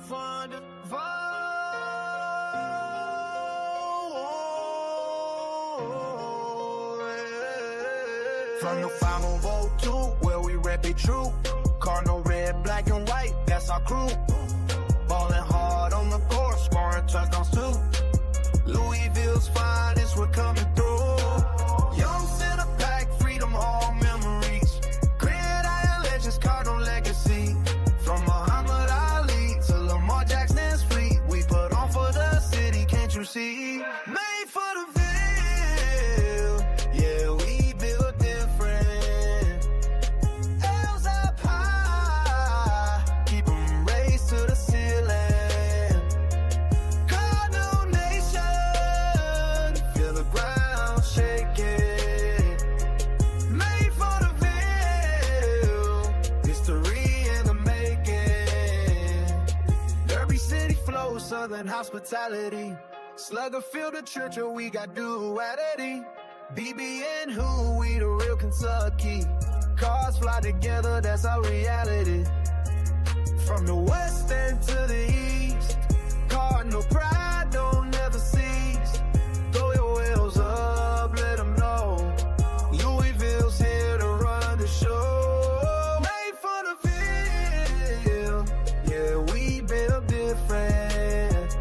From the 502, where we rep it true. Cardinal red, black and white, that's our crew. Ballin' hard on the court, scoring touchdowns too. Louisville's finest, we're coming through. Young center pack, freedom, all memories. Gridiron legends, Cardinal legacy. From Muhammad Ali to Lamar Jackson's fleet, we put on for the city, can't you see? Made for the Ville, yeah, we built different. L's up high, keep 'em raised to the ceiling. Cardinal nation, feel the ground shaking. Made for the Ville, history in the making. Derby City flow, southern hospitality. Slugger feel the church, we got duality. BB and who, we the real Kentucky. Cars fly together, that's our reality. From the west end to the east, Cardinal pride don't never cease. Throw your wheels up, let them know. Louisville's here to run the show. Made for the Ville, yeah, we built different.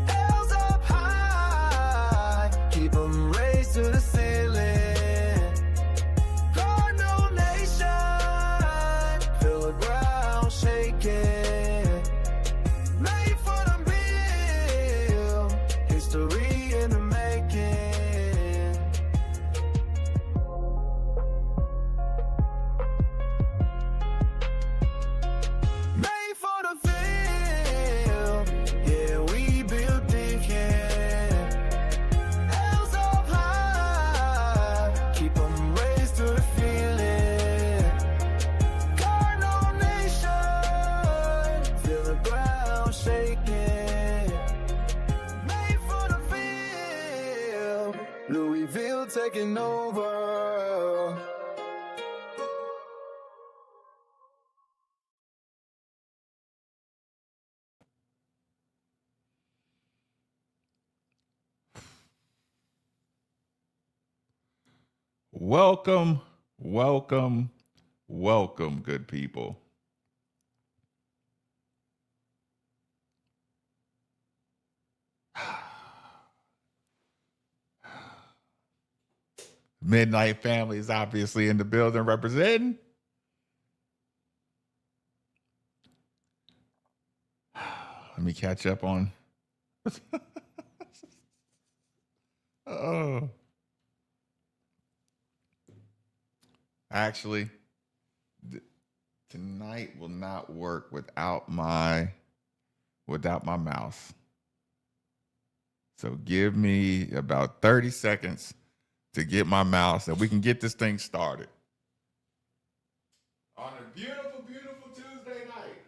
L's up high, keep 'em raised to the ceiling. Cardinal nation, feel the ground shaking. Made for the Ville, history in the making. Made for the Ville, yeah, we built different. L's up high, keep 'em raised to the feeling. Cardinal nation, feel the ground shaking. Made for the Ville, Louisville taking over. Welcome, welcome, welcome, good people. Midnight family is obviously in the building representing. Let me catch up on. Oh. Actually, tonight will not work without my mouse. So give me about 30 seconds to get my mouse and we can get this thing started. On a beautiful, beautiful Tuesday night.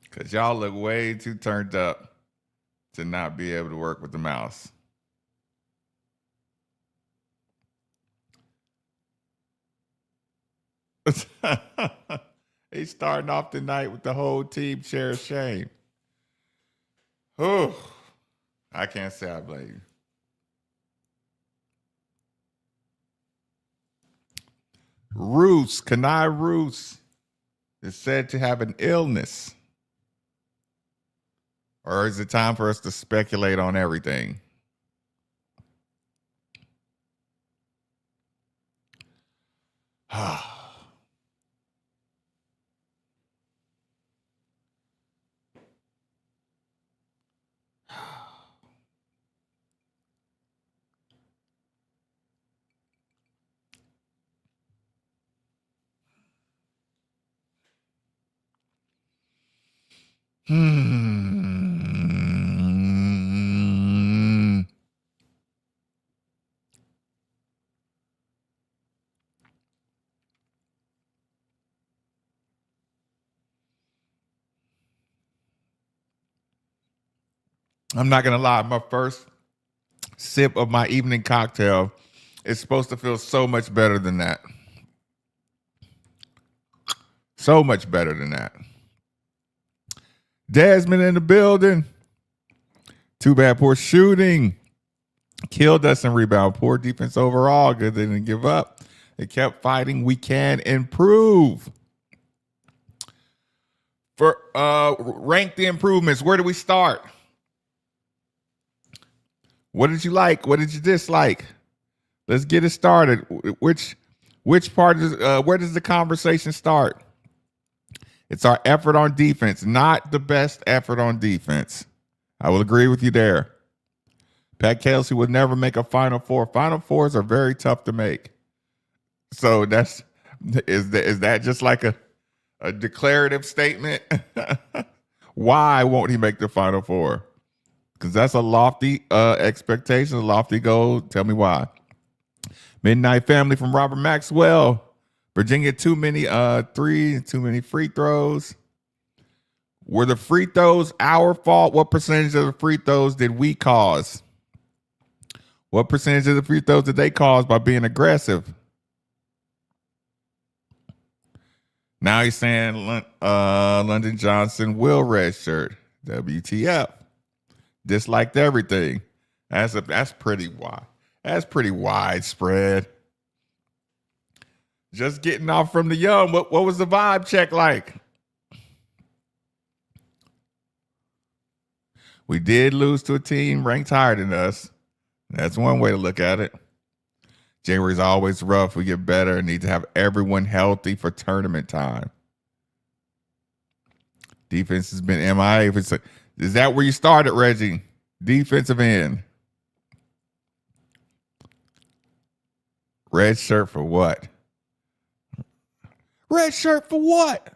Because y'all look way too turned up to not be able to work with the mouse. He's starting off the night with the whole team share of shame. Oh, I can't say I blame you. Roos, Kanai Roos is said to have an illness. Or is it time for us to speculate on everything? I'm not going to lie. My first sip of my evening cocktail is supposed to feel so much better than that. So much better than that. Desmond in the building. Too bad, poor shooting. Killed us in rebound. Poor defense overall. Good they didn't give up. They kept fighting. We can improve. For rank the improvements, where do we start? What did you like? What did you dislike? Let's get it started. Which part is where does the conversation start? It's our effort on defense, not the best effort on defense. I will agree with you there. Pat Kelsey would never make a Final Four. Final Fours are very tough to make. So is that just like a declarative statement? Why won't he make the Final Four? Because that's a lofty expectation, a lofty goal. Tell me why. Midnight Family from Robert Maxwell. Virginia, too many too many free throws. Were the free throws our fault? What percentage of the free throws did we cause? What percentage of the free throws did they cause by being aggressive? Now he's saying London Johnson will redshirt. WTF. Disliked everything. That's pretty wide. That's pretty widespread. Just getting off from the young. What was the vibe check like? We did lose to a team ranked higher than us. That's one way to look at it. January's always rough. We get better and need to have everyone healthy for tournament time. Defense has been MIA. Is that where you started, Reggie? Defensive end. Red shirt for what? Red shirt for what?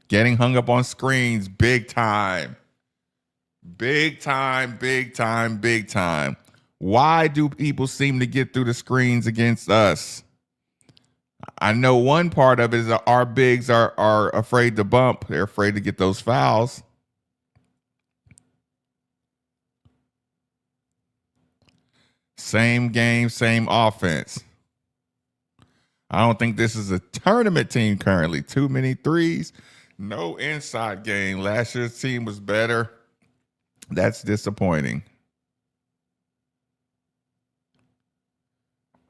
Getting hung up on screens big time. Big time, big time, big time. Why do people seem to get through the screens against us? I know one part of it is that our bigs are afraid to bump. They're afraid to get those fouls. Same game, same offense. I don't think this is a tournament team currently. Too many threes. No inside game. Last year's team was better. That's disappointing.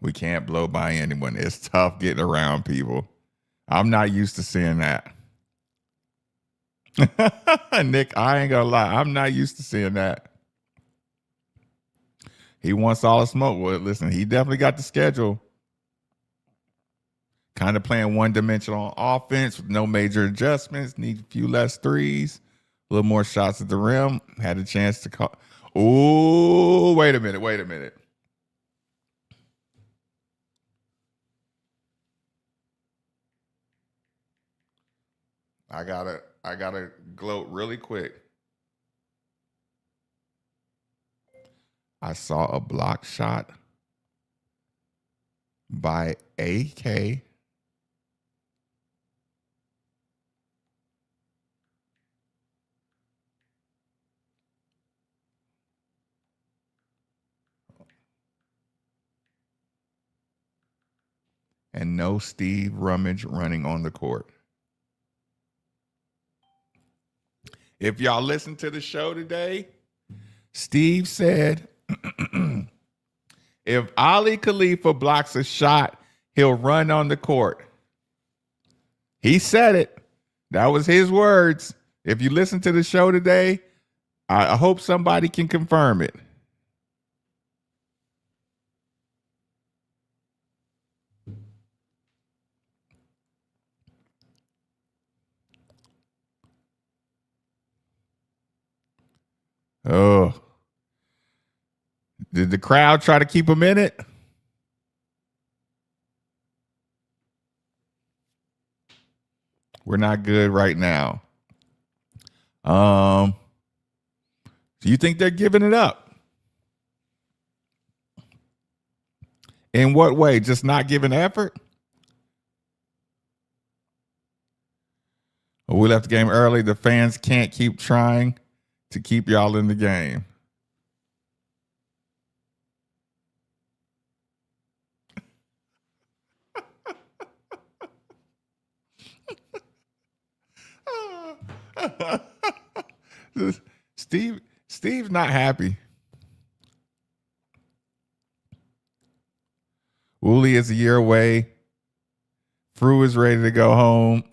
We can't blow by anyone. It's tough getting around people. I'm not used to seeing that. Nick, I ain't gonna lie. I'm not used to seeing that. He wants all the smoke. Well, listen, he definitely got the schedule. Kind of playing one-dimensional offense with no major adjustments. Need a few less threes. A little more shots at the rim. Had a chance to call. Oh, wait a minute. I gotta gloat really quick. I saw a block shot by AK. And no Steve Rummage running on the court. If y'all listen to the show today, Steve said, if Ali Khalifa blocks a shot, he'll run on the court. He said it. That was his words. If you listen to the show today, I hope somebody can confirm it. Oh. Did the crowd try to keep him in it? We're not good right now. Do you think they're giving it up? In what way? Just not giving effort? We left the game early. The fans can't keep trying. to keep y'all in the game. Steve's not happy. Wooly is a year away. Frew is ready to go home.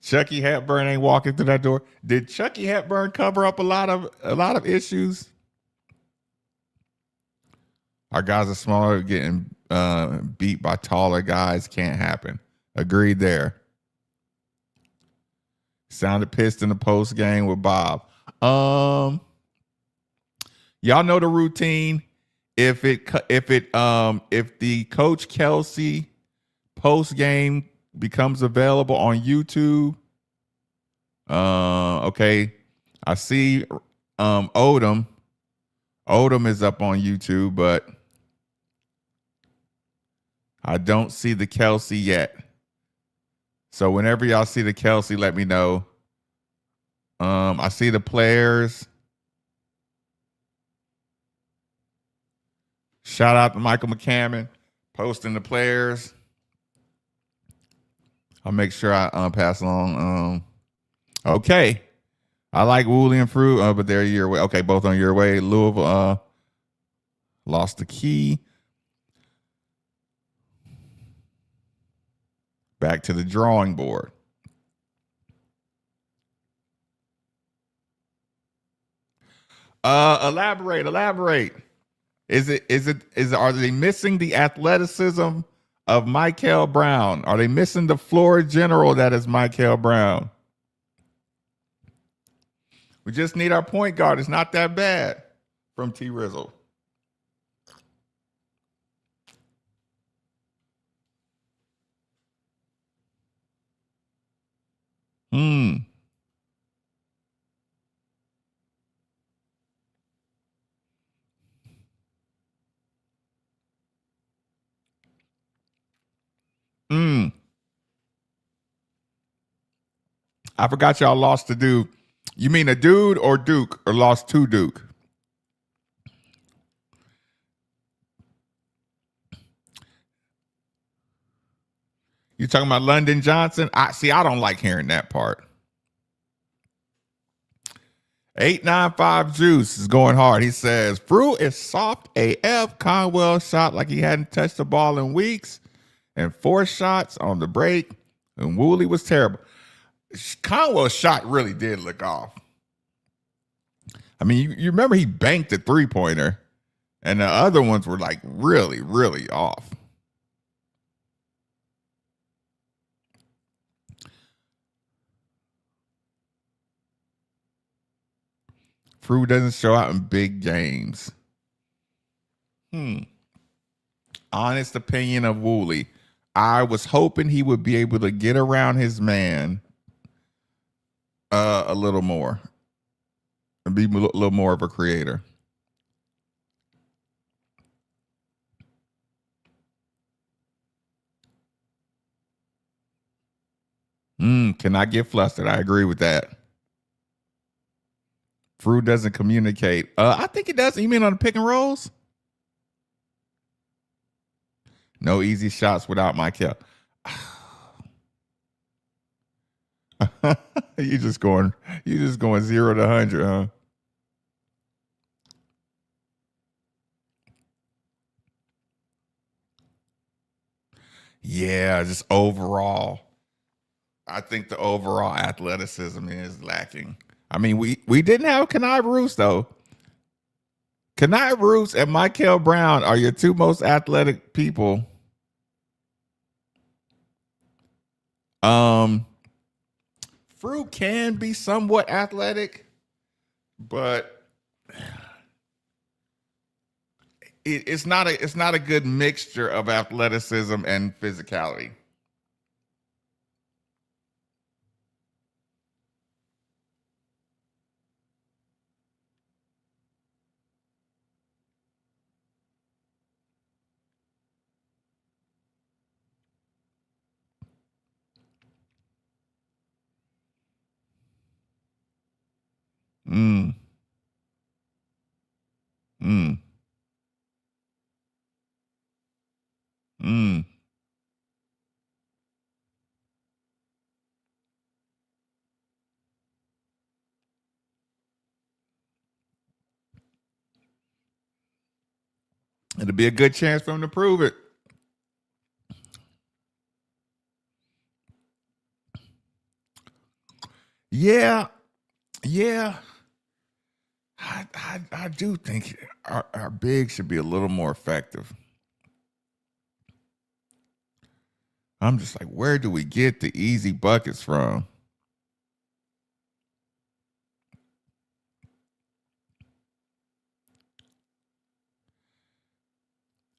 Chucky Hepburn ain't walking through that door. Did Chucky Hepburn cover up a lot of issues? Our guys are smaller, getting beat by taller guys can't happen. Agreed there. Sounded pissed in the post game with Bob. Y'all know the routine. If the Coach Kelsey post game becomes available on YouTube, okay, I see Odom. Odom is up on YouTube, but I don't see the Kelsey yet. So whenever y'all see the Kelsey, let me know. I see the players. Shout out to Michael McCammon posting the players. I'll make sure I pass along. Okay. I like Wooly and Fruit, but they're a year away. Okay, both on your way. Louisville lost the key. Back to the drawing board. Elaborate. Are they missing the athleticism of Michael Brown? Are they missing the floor general that is Michael Brown? We just need our point guard. It's not that bad from T. Rizzle. I forgot y'all lost to Duke. You mean a dude or Duke, or lost to Duke? You talking about London Johnson? I don't like hearing that part. 895 Juice is going hard. He says, Fruit is soft AF. Conwell shot like he hadn't touched the ball in weeks, and 4 shots on the break, and Wooly was terrible. Conwell's shot really did look off. I mean, you remember he banked the 3-pointer, and the other ones were like really, really off. Fruit doesn't show out in big games. Honest opinion of Wooly. I was hoping he would be able to get around his man a little more and be a little more of a creator. Cannot get flustered. I agree with that. Fruit doesn't communicate. I think it does. You mean on the pick and rolls? No easy shots without Michael. you just going 0 to 100, huh? Yeah, just overall. I think the overall athleticism is lacking. I mean, we didn't have Kenai Bruce, though. Kenai Bruce and Michael Brown are your two most athletic people. Fruit can be somewhat athletic, but it's not a good mixture of athleticism and physicality. Mm. Mm. Mm. It'll be a good chance for him to prove it. Yeah. Yeah. I do think our big should be a little more effective. I'm just like, where do we get the easy buckets from?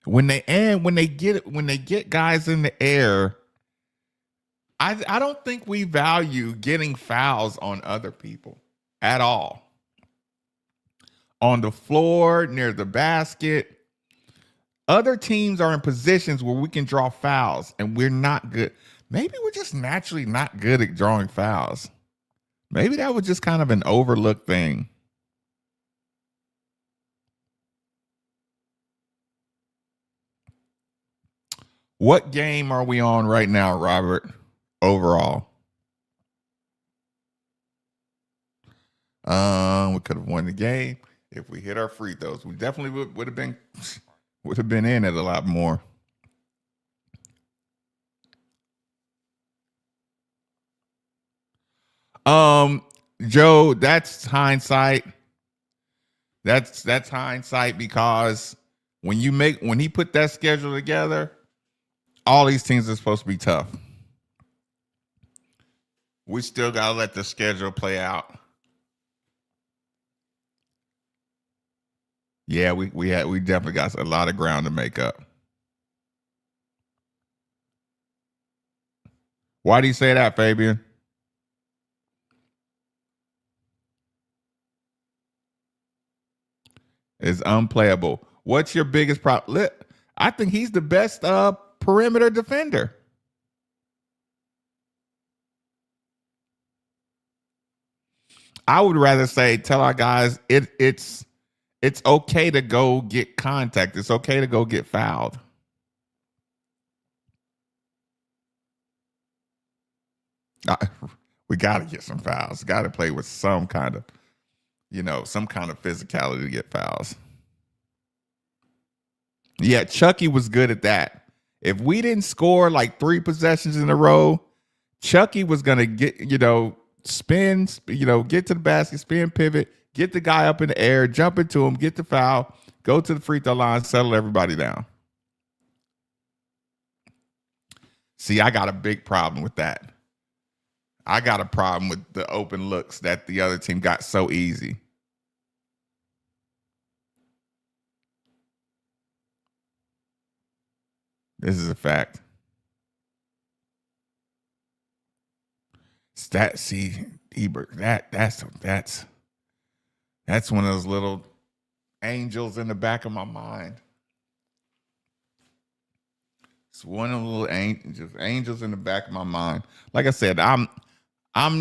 When they get guys in the air, I don't think we value getting fouls on other people at all. On the floor, near the basket. Other teams are in positions where we can draw fouls, and we're not good. Maybe we're just naturally not good at drawing fouls. Maybe that was just kind of an overlooked thing. What game are we on right now, Robert? Overall, we could have won the game if we hit our free throws. We definitely would have been in it a lot more. Joe, that's hindsight. That's hindsight because when he put that schedule together, all these teams are supposed to be tough. We still gotta let the schedule play out. Yeah, we definitely got a lot of ground to make up. Why do you say that, Fabian? It's unplayable. What's your biggest problem? I think he's the best perimeter defender. I would rather say tell our guys it's okay to go get contact. It's okay to go get fouled. We got to get some fouls. Got to play with some kind of physicality to get fouls. Yeah, Chucky was good at that. If we didn't score like 3 possessions in a row, Chucky was going to get, spin, get to the basket, spin, pivot, get the guy up in the air, jump into him, get the foul, go to the free throw line, settle everybody down. See, I got a big problem with that. I got a problem with the open looks that the other team got so easy. This is a fact. Ebert, that's one of those little angels in the back of my mind. It's one of the little angels in the back of my mind. Like I said, I'm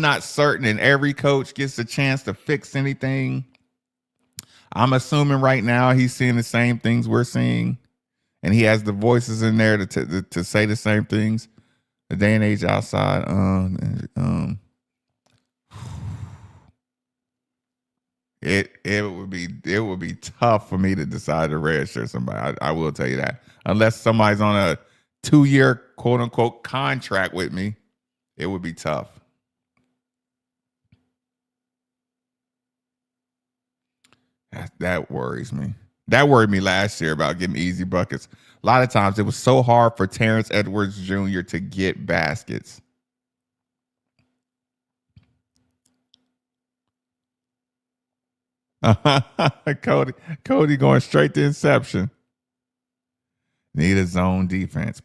not certain, and every coach gets a chance to fix anything. I'm assuming right now he's seeing the same things we're seeing, and he has the voices in there to say the same things. The day and age outside, it would be tough for me to decide to redshirt somebody. I will tell you that, unless somebody's on a 2-year quote unquote contract with me, it would be tough. That worries me. That worried me last year about getting easy buckets. A lot of times it was so hard for Terrence Edwards Jr. to get baskets. Cody going straight to inception. Need a zone defense.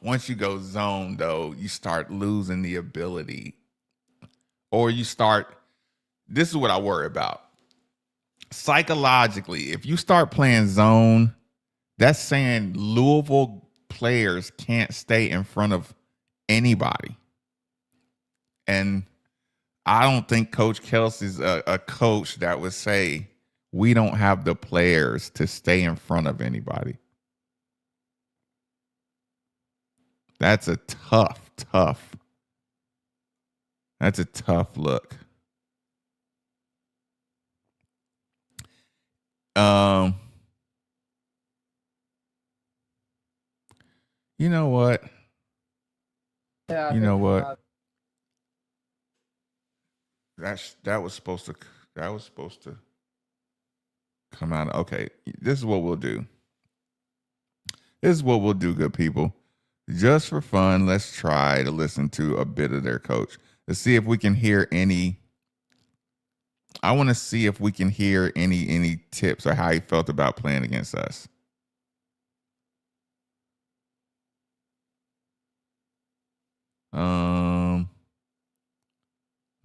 Once you go zone, though, you start losing the ability. Or you start, this is what I worry about. Psychologically, if you start playing zone, that's saying Louisville players can't stay in front of anybody. And I don't think Coach Kelsey's a coach that would say we don't have the players to stay in front of anybody. That's a tough look. You know what? Yeah, You know what? That was supposed to come out. Okay, this is what we'll do. Good people. Just for fun, let's try to listen to a bit of their coach. Let's see if we can hear any. I want to see if we can hear any tips or how he felt about playing against us.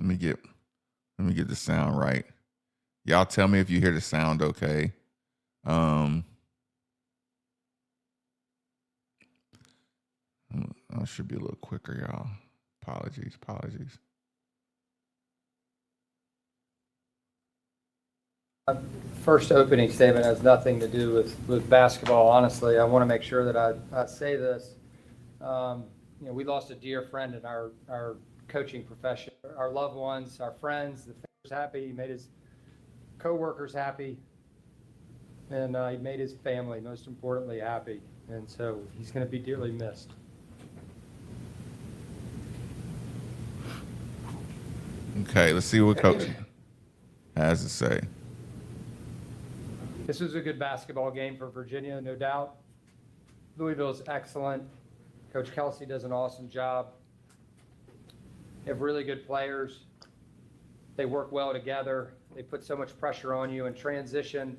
Let me get the sound right. Y'all tell me if you hear the sound okay. I should be a little quicker, y'all. Apologies. First opening statement has nothing to do with basketball. Honestly, I want to make sure that I say this. We lost a dear friend in our coaching profession. Our loved ones, our friends, the fans happy. He made his coworkers happy, and he made his family, most importantly, happy. And so he's going to be dearly missed. Okay, let's see what Coach has to say. This was a good basketball game for Virginia, no doubt. Louisville is excellent. Coach Kelsey does an awesome job. They have really good players. They work well together. They put so much pressure on you in transition.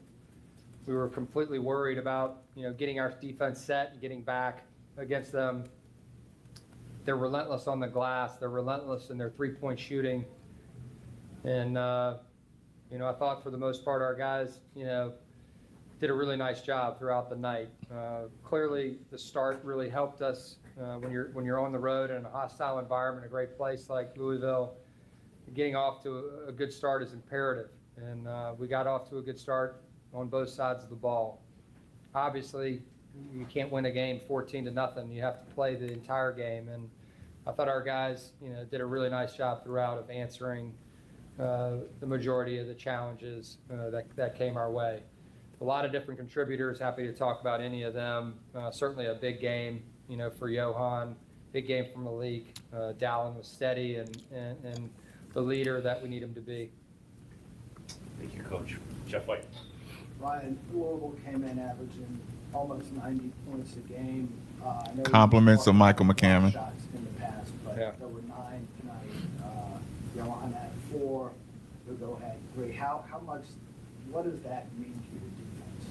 We were completely worried about, getting our defense set and getting back against them. They're relentless on the glass. They're relentless in their three-point shooting. And, I thought for the most part our guys, did a really nice job throughout the night. Clearly, the start really helped us when you're on the road in a hostile environment, a great place like Louisville. Getting off to a good start is imperative, and we got off to a good start on both sides of the ball. Obviously, you can't win a game 14-0. You have to play the entire game, and I thought our guys, did a really nice job throughout of answering the majority of the challenges that came our way. A lot of different contributors, happy to talk about any of them. Certainly a big game, for Johan, big game from Malik. Dallin was steady and the leader that we need him to be. Thank you, Coach. Jeff White. Ryan, Louisville came in averaging almost 90 points a game. Compliments of Michael McCammon. Shots in the past, but Yeah. there were 9 tonight. Johan had 4. Hugo had 3. What does that mean to your defense?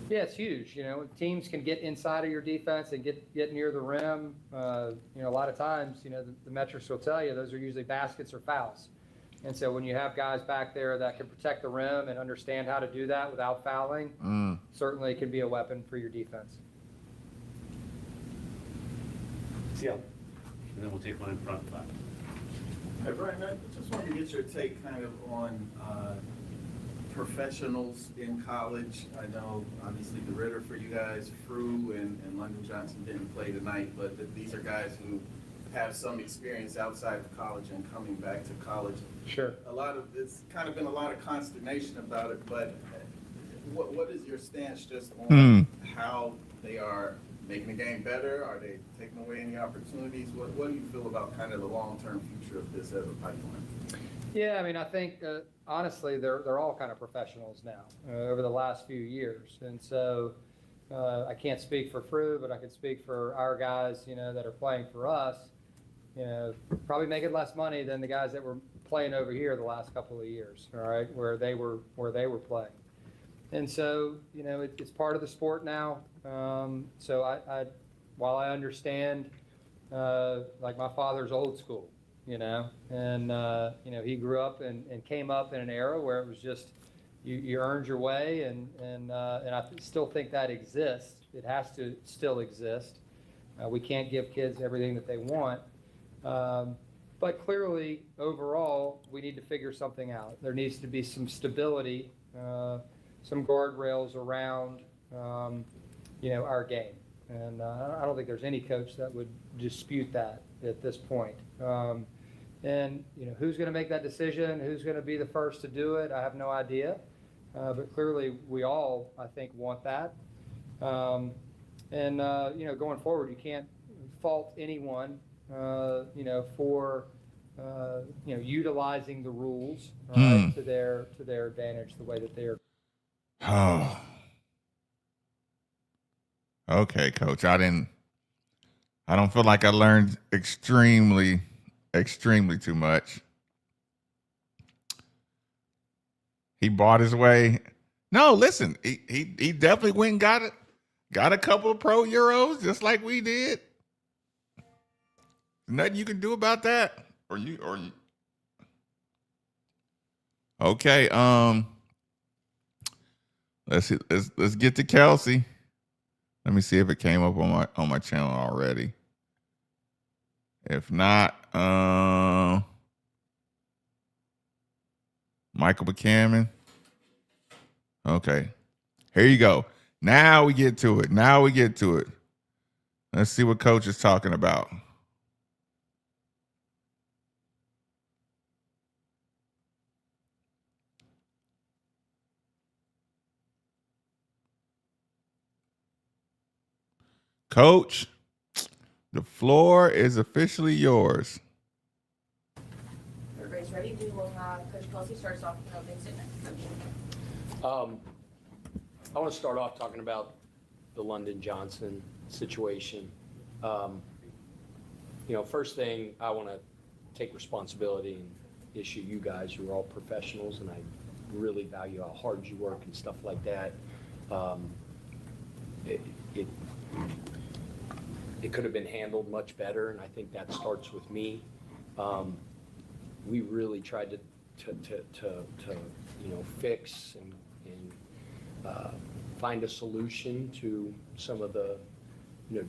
Yeah, it's huge. Teams can get inside of your defense and get near the rim. A lot of times, the metrics will tell you those are usually baskets or fouls. And so when you have guys back there that can protect the rim and understand how to do that without fouling, certainly it can be a weapon for your defense. CL. And then we'll take one in front of that. Hey, Brian, I just wanted to get your take kind of on professionals in college. I know, obviously, the Ritter for you guys, Frew and London Johnson didn't play tonight, but these are guys who have some experience outside of college and coming back to college. Sure. It's kind of been a lot of consternation about it, but what is your stance just on how they are making the game better? Are they taking away any opportunities? What do you feel about kind of the long-term future of this as a pipeline? Yeah, I think honestly, they're all kind of professionals now over the last few years, and so I can't speak for Frew, but I can speak for our guys, that are playing for us. Probably making less money than the guys that were playing over here the last couple of years. All right, where they were playing, and so it's part of the sport now. So I while I understand, like my father's old school. And he grew up and came up in an era where it was just you earned your way, and I still think that exists. It has to still exist. We can't give kids everything that they want, But clearly, overall, we need to figure something out. There needs to be some stability, some guardrails around, our game. And I don't think there's any coach that would dispute that at this point. And who's going to make that decision? Who's going to be the first to do it? I have no idea. But clearly, we all, I think, want that. Going forward, you can't fault anyone, for utilizing the rules to their advantage, the way that they're. Oh. Okay, Coach. I don't feel like I learned extremely too much. He bought his way. No, listen, he definitely went and got a couple of pro Euros just like we did. Nothing you can do about that. Or you. Okay, let's get to Kelsey. Let me see if it came up on my channel already. If not, Michael Buchanan. Okay. Here you go. Now we get to it. Let's see what Coach is talking about. Coach, the floor is officially yours. Everybody's ready. We will have Coach Kelsey starts off with an opening statement. I want to start off talking about the London Johnson situation. First thing, I want to take responsibility and issue you guys. You're all professionals, and I really value how hard you work and stuff like that. It could have been handled much better, and I think that starts with me. We really tried to fix and find a solution to some of the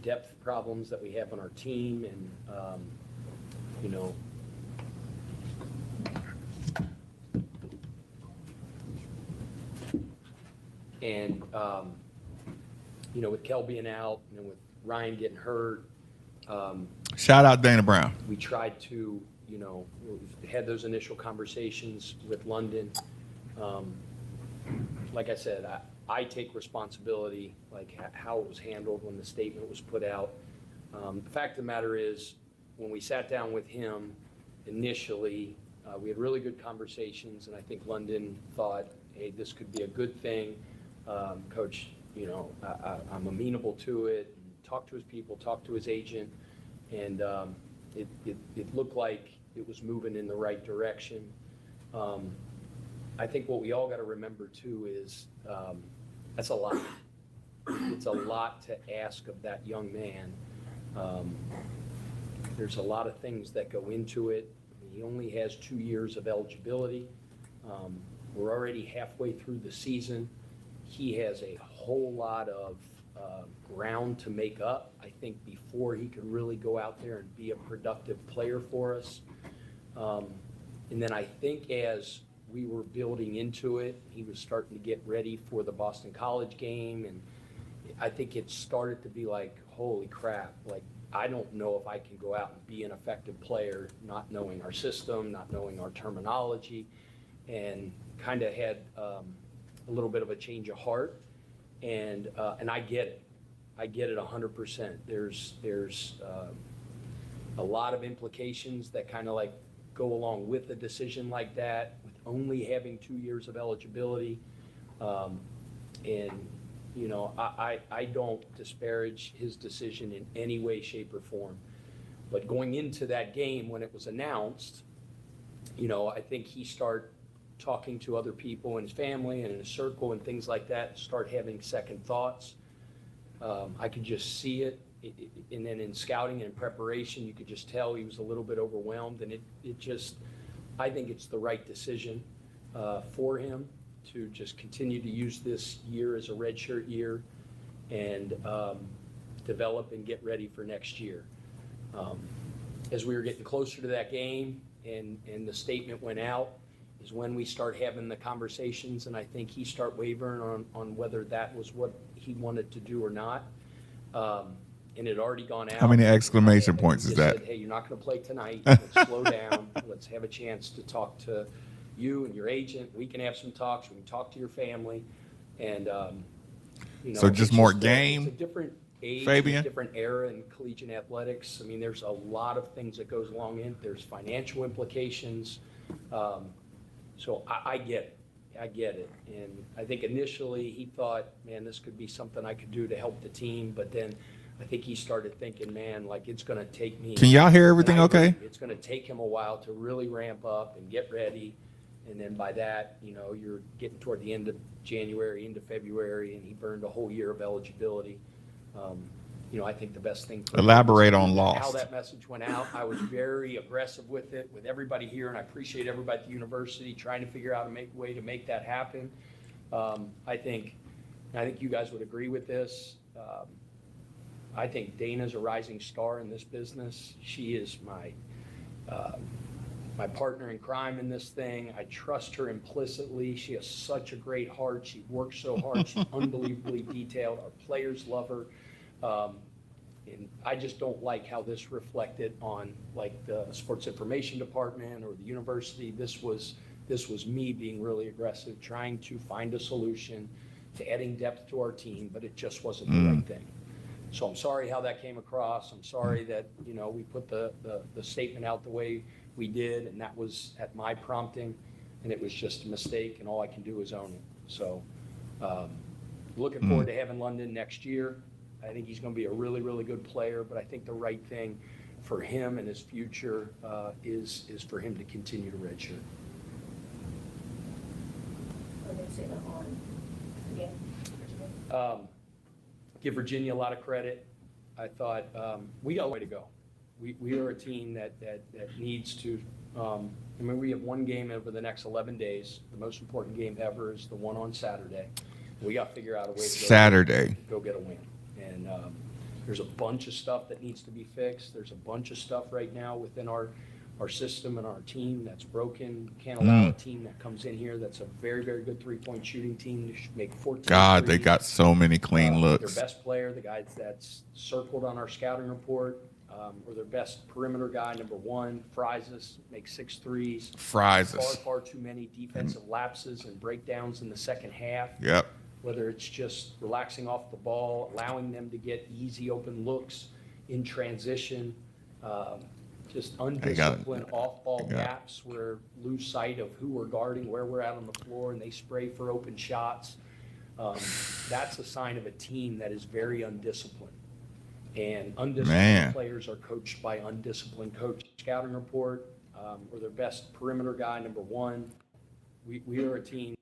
depth problems that we have on our team, and with Kel being out and with Ryan getting hurt. Shout out Dana Brown. We tried to, had those initial conversations with London. Like I said, I take responsibility, like how it was handled when the statement was put out. The fact of the matter is, when we sat down with him initially, we had really good conversations, and I think London thought, hey, this could be a good thing. Coach, I'm amenable to it. Talk to his people, talk to his agent, and it looked like it was moving in the right direction. I think what we all got to remember too is that's a lot. It's a lot to ask of that young man. There's a lot of things that go into it. He only has 2 years of eligibility. We're already halfway through the season. He has a whole lot of ground to make up, I think, before he could really go out there and be a productive player for us. And then I think as we were building into it, he was starting to get ready for the Boston College game, and I think it started to be like, holy crap, like I don't know if I can go out and be an effective player not knowing our system, not knowing our terminology, and kind of had a little bit of a change of heart. And I get it. I get it 100%. There's a lot of implications that kind of like go along with a decision like that, with only having 2 years of eligibility. I don't disparage his decision in any way, shape, or form. But going into that game, when it was announced, I think he started talking to other people in his family and in his circle and things like that, start having second thoughts. I could just see it. And then in scouting and in preparation, you could just tell he was a little bit overwhelmed. And I think it's the right decision for him to just continue to use this year as a redshirt year and develop and get ready for next year. as we were getting closer to that game and the statement went out, is when we start having the conversations, and I think he start wavering on whether that was what he wanted to do or not. And it had already gone out. How many exclamation And points he is just that? said, hey, you're not going to play tonight. Let's slow down. Let's have a chance to talk to you and your agent. We can have some talks. We can talk to your family. And, So just more it's game, a different age, Fabian? a different era in collegiate athletics. I mean, there's a lot of things that goes along in. There's financial implications. So I get it. I get it. And I think initially he thought, man, this could be something I could do to help the team. But then I think he started thinking, man, like it's going to take me. Can y'all hear everything And I agree. okay? It's going to take him a while to really ramp up and get ready. And then by that, you're getting toward the end of January, into February, and he burned a whole year of eligibility. I think the best thing. For Elaborate him on is lost. How that message went out. I was very aggressive with it, with everybody here, and I appreciate everybody at the university trying to figure out a way to make that happen. I think you guys would agree with this. I think Dana's a rising star in this business. She is my partner in crime in this thing. I trust her implicitly. She has such a great heart. She works so hard. She's unbelievably detailed. Our players love her. And I just don't like how this reflected on like the sports information department or the university. This was me being really aggressive, trying to find a solution to adding depth to our team, but it just wasn't the right thing. So I'm sorry how that came across. I'm sorry that, we put the statement out the way we did, and that was at my prompting, and it was just a mistake, and all I can do is own it. So looking forward to having London next year. I think he's going to be a really, really good player, but I think the right thing for him and his future is for him to continue to redshirt. What did they say on again? Give Virginia a lot of credit. I thought we got a way to go. We are a team that needs to. We have one game over the next 11 days. The most important game ever is the one on Saturday. We got to figure out a way to go get a win. And there's a bunch of stuff that needs to be fixed. There's a bunch of stuff right now within our system and our team that's broken. Can't allow a team that comes in here that's a very, very good three-point shooting team to make 14 God, they threes. got so many clean looks. Their best player, the guy that's circled on our scouting report, or their best perimeter guy, number one, Frises, makes 6 threes. Frises. Far too many defensive lapses and breakdowns in the second half. Yep. Whether it's just relaxing off the ball, allowing them to get easy open looks in transition, just undisciplined off-ball gaps where lose sight of who we're guarding, where we're at on the floor, and they spray for open shots. That's a sign of a team that is very undisciplined. And undisciplined players are coached by undisciplined coaches. Scouting report, or their best perimeter guy, number one. We are a team.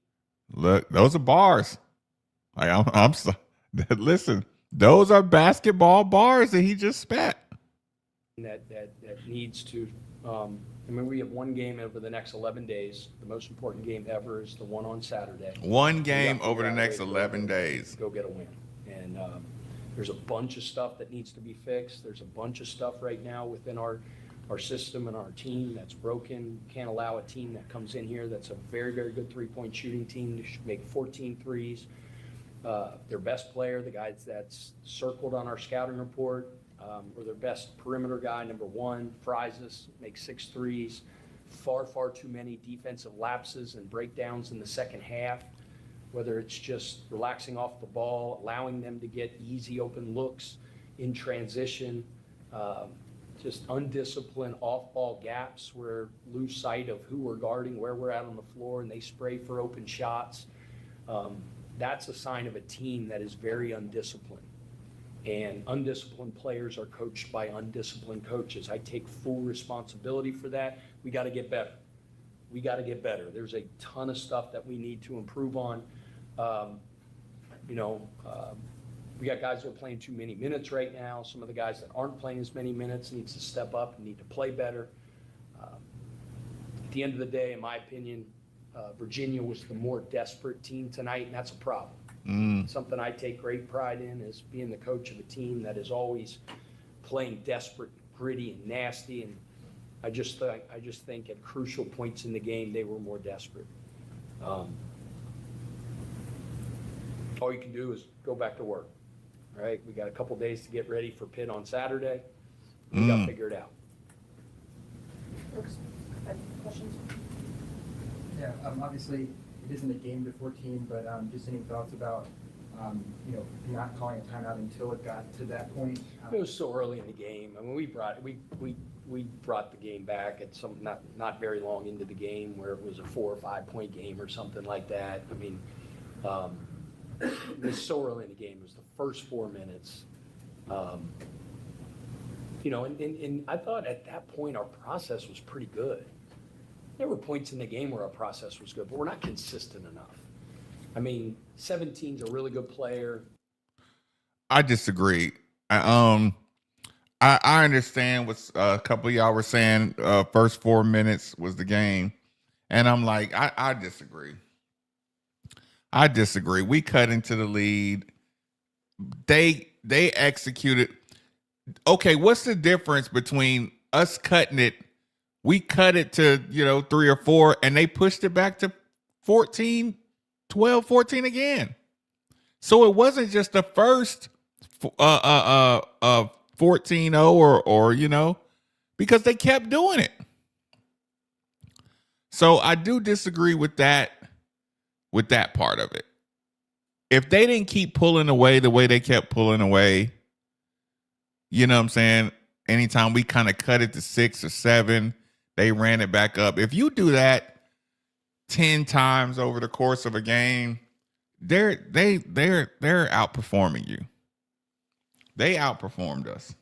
Look, those are bars. Like I'm listen, those are basketball bars that he just spat. That needs to. We have one game over the next 11 days. The most important game ever is the one on Saturday. One game over the next 11 days. Go get a win. And there's a bunch of stuff that needs to be fixed. There's a bunch of stuff right now within our system and our team that's broken. Can't allow a team that comes in here that's a very, very good three-point shooting team to make 14 threes. Their best player, the guy that's circled on our scouting report, or their best perimeter guy, number one, Frises, makes 6 threes. Far too many defensive lapses and breakdowns in the second half. Whether it's just relaxing off the ball, allowing them to get easy open looks in transition, just undisciplined off-ball gaps where lose sight of who we're guarding, where we're at on the floor, and they spray for open shots. That's a sign of a team that is very undisciplined. And undisciplined players are coached by undisciplined coaches. I take full responsibility for that. We got to get better. We got to get better. There's a ton of stuff that we need to improve on. We got guys that are playing too many minutes right now. Some of the guys that aren't playing as many minutes needs to step up and need to play better. At the end of the day, in my opinion, Virginia was the more desperate team tonight, and that's a problem. Something I take great pride in is being the coach of a team that is always playing desperate gritty and nasty, and I just think at crucial points in the game they were more desperate. All you can do is go back to work. All right, we got a couple days to get ready for Pitt on Saturday. We got to figure it out. Brooks, questions? Yeah, obviously, it isn't a game to 14, but just any thoughts about, not calling a timeout until it got to that point? It was so early in the game. I mean, we brought the game back at some not very long into the game where it was a 4 or 5 point game or something like that. I mean, it was so early in the game. It was the first 4 minutes. And I thought at that point our process was pretty good. There were points in the game where our process was good, but we're not consistent enough. I mean, 17's a really good player. I disagree. I understand what a couple of y'all were saying. First 4 minutes was the game, and I'm like, I disagree. I disagree. We cut into the lead. They executed. Okay, what's the difference between us cutting it? We cut it to 3 or 4, and they pushed it back to 14, 12, 14 again. So it wasn't just the first 14-0 or because they kept doing it. So I do disagree with that part of it. If they didn't keep pulling away the way they kept pulling away, you know what I'm saying? Anytime we kind of cut it to 6 or 7, they ran it back up. If you do that 10 times over the course of a game, they're outperforming you. They outperformed us.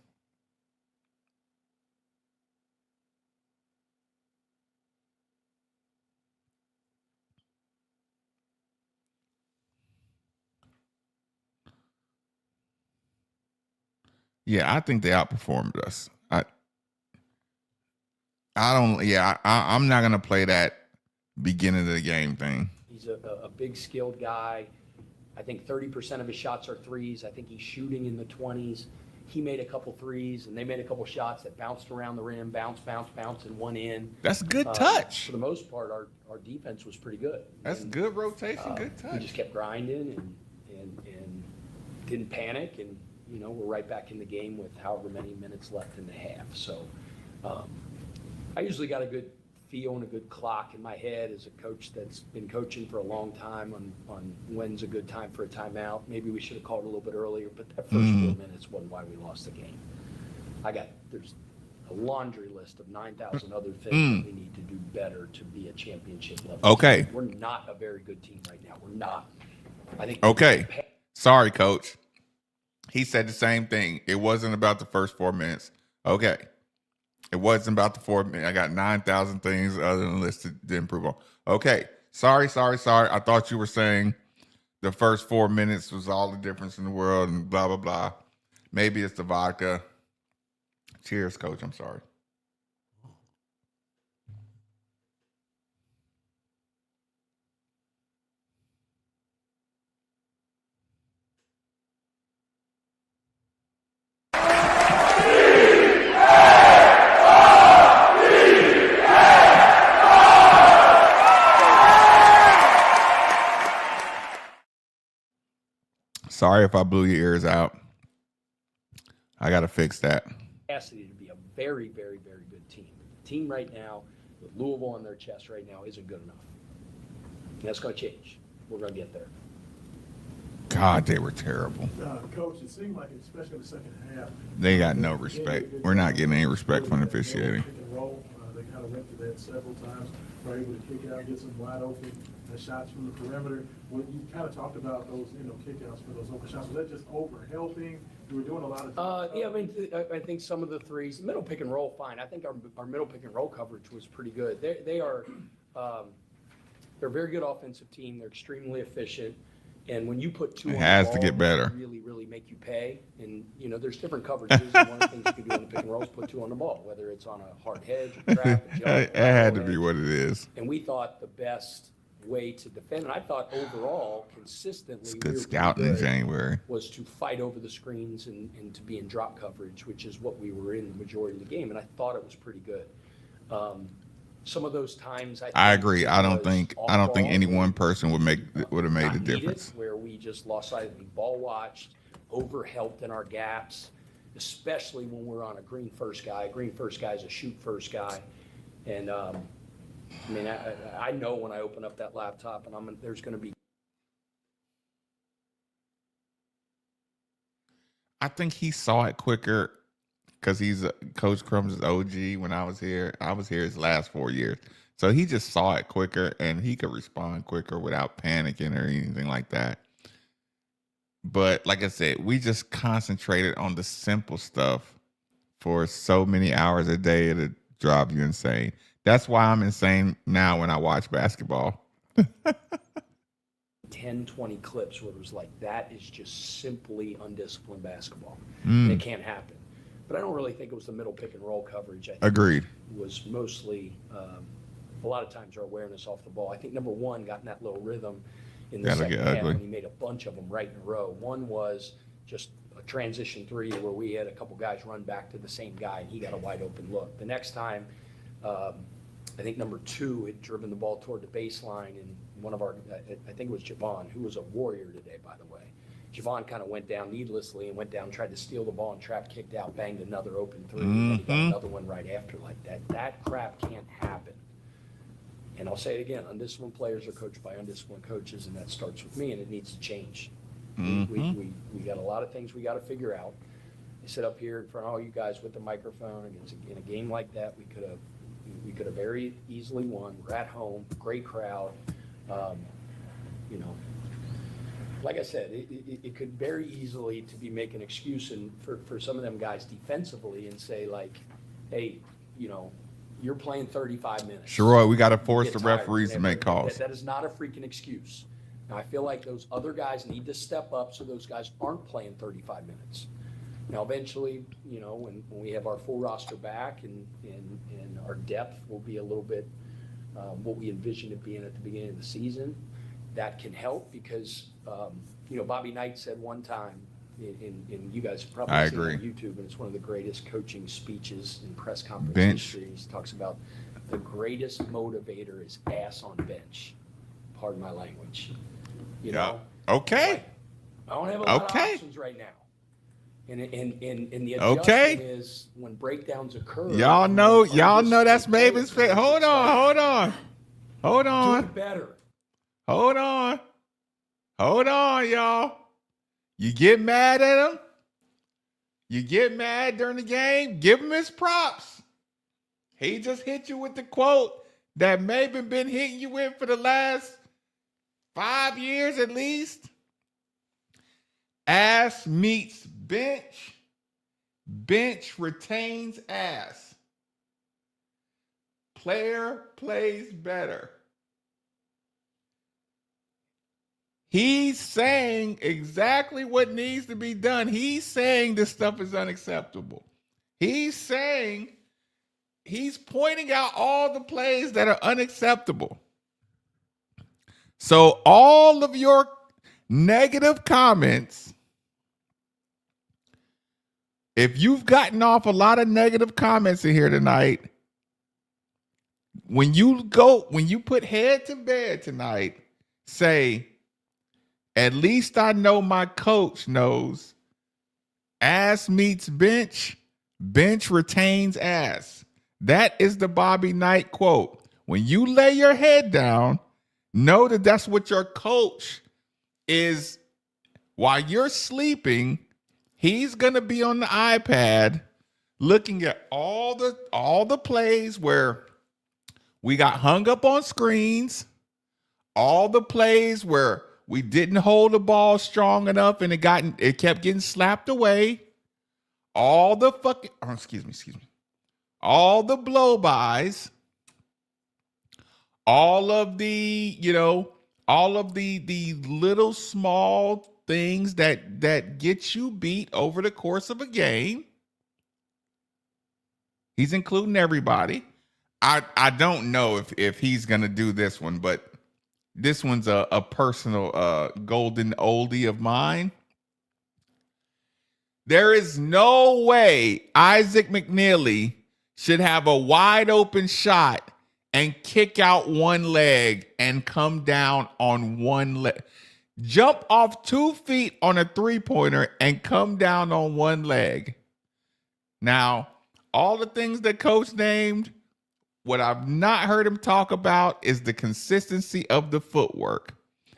Yeah, I think they outperformed us. I'm not gonna play that beginning of the game thing. He's a big skilled guy. I think 30% of his shots are threes. I think he's shooting in the 20s. He made a couple threes, and they made a couple shots that bounced around the rim, bounce, and one in. That's good touch. For the most part, our defense was pretty good. That's good rotation, good touch. We just kept grinding and didn't panic, and we're right back in the game with however many minutes left in the half. So I usually got a good feel and a good clock in my head as a coach that's been coaching for a long time on when's a good time for a timeout. Maybe we should have called a little bit earlier, but that first 4 minutes wasn't why we lost the game. There's a laundry list of 9,000 other things that we need to do better to be a championship level. Okay. We're not a very good team right now. We're not. I think. Okay. Sorry, coach. He said the same thing. It wasn't about the first 4 minutes. Okay. It wasn't about the 4 minutes. I got 9,000 things other than listed to improve on. Okay. Sorry. I thought you were saying the first 4 minutes was all the difference in the world and blah, blah, blah. Maybe it's the vodka. Cheers, coach. I'm sorry. Sorry if I blew your ears out. I got to fix that. Capacity to be a very, very, very good team. The team right now, with Louisville on their chest right now, isn't good enough. And that's going to change. We're going to get there. God, they were terrible. Coach, it seemed like, especially in the second half, They got no respect. We're not getting any respect from the officiating. Pick and roll. They kind of went to that several times. Were able to kick out, get some wide open shots from the perimeter. When you kind of talked about those, kickouts for those open shots, was that just over helping? You were doing a lot of. Yeah, I think some of the threes, middle pick and roll, fine. I think our middle pick and roll coverage was pretty good. They're a very good offensive team. They're extremely efficient. And when you put two on the ball, has to get better. They really, really make you pay. And, there's different coverages. And one of the things you can do on the pick and roll is put two on the ball, whether it's on a hard hedge, a trap, a jump. It had to be what it is. And we thought the best way to defend. And I thought overall, consistently, It's we good were scouting in good, January. was to fight over the screens and to be in drop coverage, which is what we were in the majority of the game. And I thought it was pretty good. Some of those times, I agree. I don't was think off-ball any where one person would have made not the needed, difference. where we just lost sight of the ball watched, overhelped in our gaps, especially when we're on a green first guy. Green first guy is a shoot first guy. And, I mean, I know when I open up that laptop and there's going to be. I think he saw it quicker because he's Coach Crumb's OG. When I was here his last 4 years. So he just saw it quicker and he could respond quicker without panicking or anything like that. But like I said, we just concentrated on the simple stuff for so many hours a day. It'd drive you insane. That's why I'm insane now when I watch basketball. 10, 20 clips where it was like, that is just simply undisciplined basketball. And it can't happen. But I don't really think it was the middle pick and roll coverage. I think Agreed. It was mostly, a lot of times, our awareness off the ball. I think number one got in that little rhythm in the That'll second get half ugly. when he made a bunch of them right in a row. One was just a transition three where we had a couple guys run back to the same guy and he got a wide open look. The next time, I think number two had driven the ball toward the baseline, and one of our, I think it was Javon, who was a warrior today, by the way. Javon kind of went down needlessly and went down, tried to steal the ball and trap kicked out, banged another open three, and then he got another one right after like that. That crap can't happen. And I'll say it again, undisciplined players are coached by undisciplined coaches, and that starts with me, and it needs to change. We got a lot of things we got to figure out. I sit up here in front of all you guys with the microphone, and in a game like that, we could have very easily won. We're at home, great crowd. You know, like I said, it could very easily to be make an excuse for some of them guys defensively and say like, hey, you know, you're playing 35 minutes. Sure, we got to force Get the tired, referees to whatever. make calls. That is not a freaking excuse. Now, I feel like those other guys need to step up so those guys aren't playing 35 minutes. Now, eventually, you know, when we have our full roster back and our depth will be a little bit what we envisioned it being at the beginning of the season, that can help because, you know, Bobby Knight said one time, and you guys have probably I seen it agree. on YouTube, and it's one of the greatest coaching speeches in press conference Bench. history. He talks about the greatest motivator is ass on bench. Pardon my language. You know? Okay. I don't have a lot Okay. of options right now. And the Okay. adjustment is when breakdowns occur. Y'all know that's Maven's fit. Hold on. Do it better. Hold on, y'all. You get mad at him. You get mad during the game. Give him his props. He just hit you with the quote that Maven been hitting you with for the last 5 years at least. Ass meets bench. Bench retains ass. Player plays better. He's saying exactly what needs to be done. He's saying this stuff is unacceptable. He's pointing out all the plays that are unacceptable. So all of your negative comments, if you've gotten off a lot of negative comments in here tonight, when you put head to bed tonight, say, at least I know my coach knows ass meets bench, bench retains ass. That is the Bobby Knight quote. When you lay your head down, know that that's what your coach is. While you're sleeping, he's going to be on the iPad looking at all the plays where we got hung up on screens, all the plays where we didn't hold the ball strong enough and it kept getting slapped away. All the all the blow-bys, all of the little small things that get you beat over the course of a game. He's including everybody. I don't know if he's going to do this one, but This one's a personal golden oldie of mine. There is no way Isaac McNeely should have a wide open shot and kick out one leg and come down on one leg. Jump off 2 feet on a three-pointer and come down on one leg. Now, all the things that coach named, what I've not heard him talk about is the consistency of the footwork.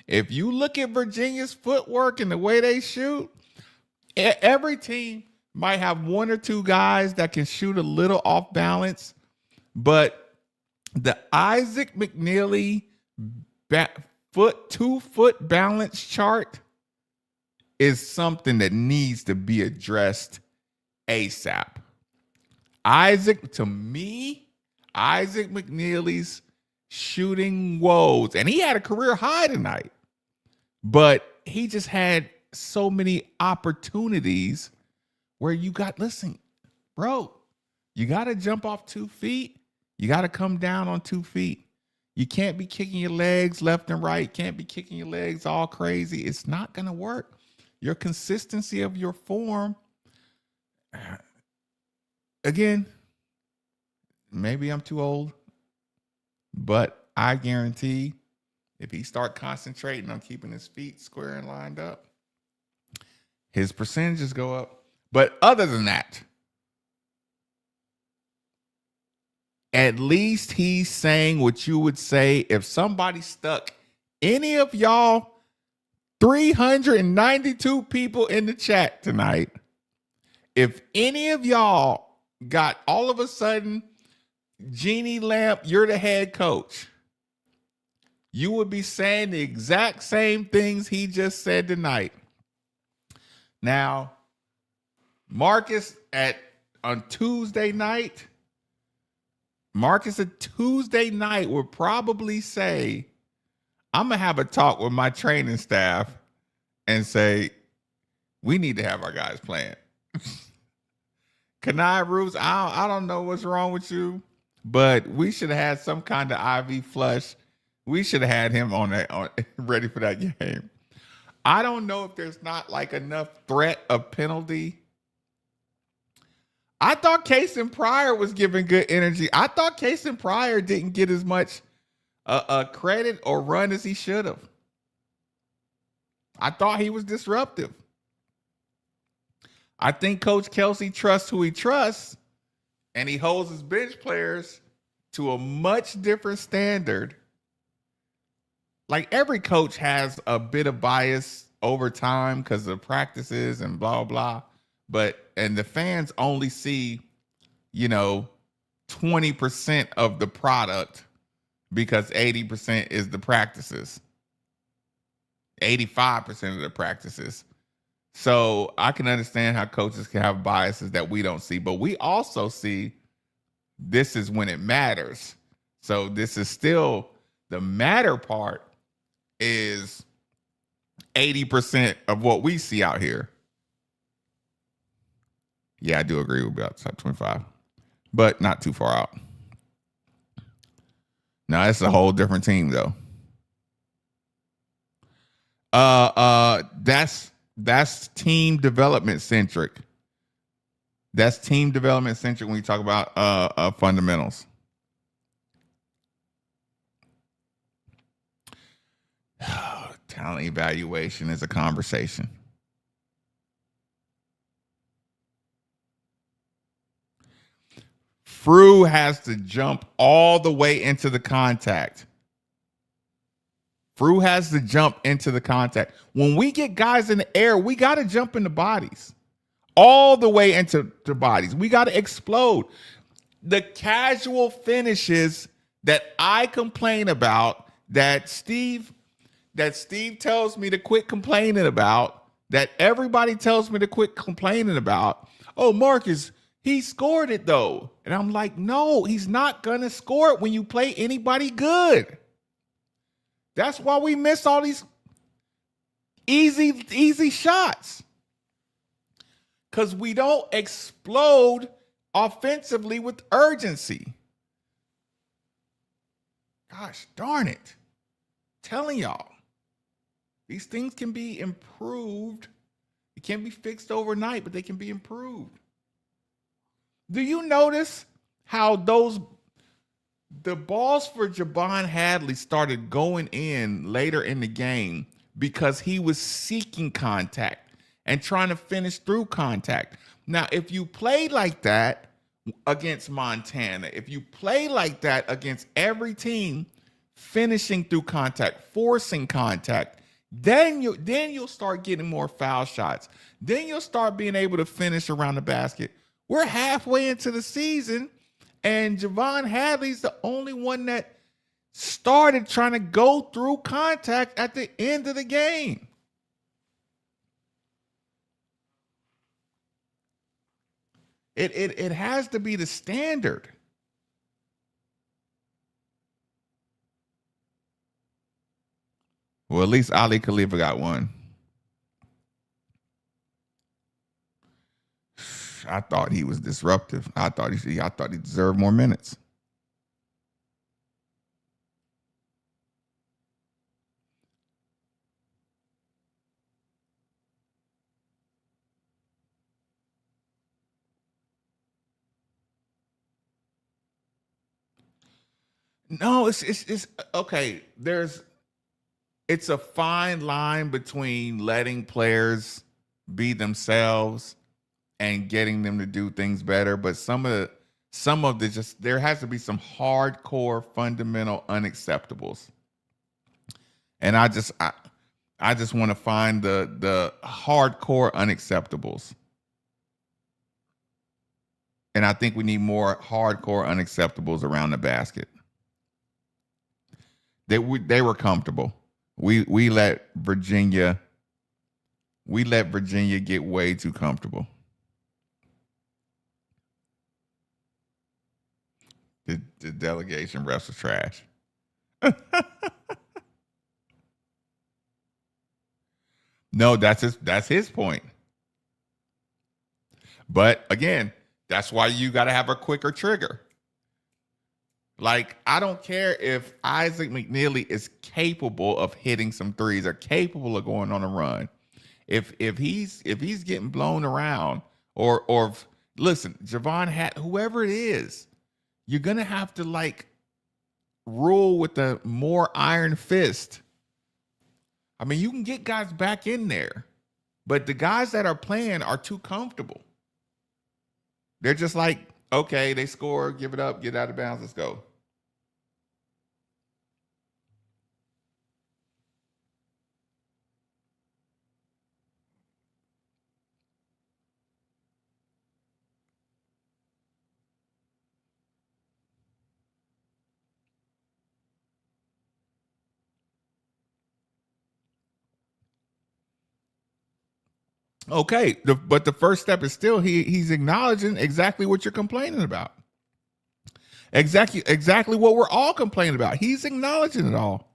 If you look at Virginia's footwork and the way they shoot, every team might have one or two guys that can shoot a little off balance, but the Isaac McNeely 2-foot balance chart is something that needs to be addressed ASAP. To me, Isaac McNeely's shooting woes, and he had a career high tonight, but he just had so many opportunities where listen, bro, you got to jump off 2 feet. You got to come down on 2 feet. You can't be kicking your legs left and right. Can't be kicking your legs all crazy. It's not going to work. Your consistency of your form, again, maybe I'm too old, but I guarantee if he start concentrating on keeping his feet square and lined up, his percentages go up. But other than that, at least he's saying what you would say if somebody stuck any of y'all 392 people in the chat tonight. If any of y'all got all of a sudden, Jeannie Lamp, you're the head coach, you would be saying the exact same things he just said tonight. Now, Marcus on Tuesday night would probably say, I'm going to have a talk with my training staff and say, we need to have our guys playing. Kanai Roos, I don't know what's wrong with you, but we should have had some kind of IV flush. We should have had him ready for that game. I don't know if there's not like enough threat of penalty. I thought Kason Pryor was giving good energy. I thought Kason Pryor didn't get as much credit or run as he should have. I thought he was disruptive. I think Coach Kelsey trusts who he trusts, and he holds his bench players to a much different standard. Like every coach has a bit of bias over time because of practices and blah, blah. And the fans only see, 20% of the product because 80% is the practices. 85% of the practices. So I can understand how coaches can have biases that we don't see, but we also see this is when it matters. So this is still the matter part is 80% of what we see out here. Yeah, I do agree with about top 25, but not too far out. Now it's a whole different team though. That's team development centric. That's team development centric when you talk about fundamentals. Talent evaluation is a conversation. Frew has to jump all the way into the contact. Frew has to jump into the contact. When we get guys in the air, we got to jump into bodies. All the way into the bodies. We got to explode. The casual finishes that I complain about, that Steve tells me to quit complaining about, that everybody tells me to quit complaining about. Oh, Marcus, he scored it though. And I'm like, no, he's not going to score it when you play anybody good. That's why we miss all these easy shots. Because we don't explode offensively with urgency. Gosh darn it. Telling y'all, these things can be improved. It can't be fixed overnight, but they can be improved. Do you notice how the balls for Javon Hadley started going in later in the game because he was seeking contact and trying to finish through contact? Now, if you play like that against Montana, if you play like that against every team, finishing through contact, forcing contact, then you'll start getting more foul shots. Then you'll start being able to finish around the basket. We're halfway into the season, and Javon Hadley's the only one that started trying to go through contact at the end of the game. It has to be the standard. Well, at least Ali Khalifa got one. I thought he was disruptive. I thought he deserved more minutes. No, it's okay. It's a fine line between letting players be themselves and getting them to do things better, but some of the just there has to be some hardcore fundamental unacceptables. And I just want to find the hardcore unacceptables. And I think we need more hardcore unacceptables around the basket. They were comfortable. We let Virginia get way too comfortable. The delegation refs are trash. No, that's his point. But again, that's why you got to have a quicker trigger. Like, I don't care if Isaac McNeely is capable of hitting some threes or capable of going on a run. If he's getting blown around or listen, Javon whoever it is, you're gonna have to like rule with a more iron fist. I mean, you can get guys back in there, but the guys that are playing are too comfortable. They're just like, okay, they score, give it up, get out of bounds, let's go. Okay, but the first step is still he's acknowledging exactly what you're complaining about. Exactly what we're all complaining about. He's acknowledging it all.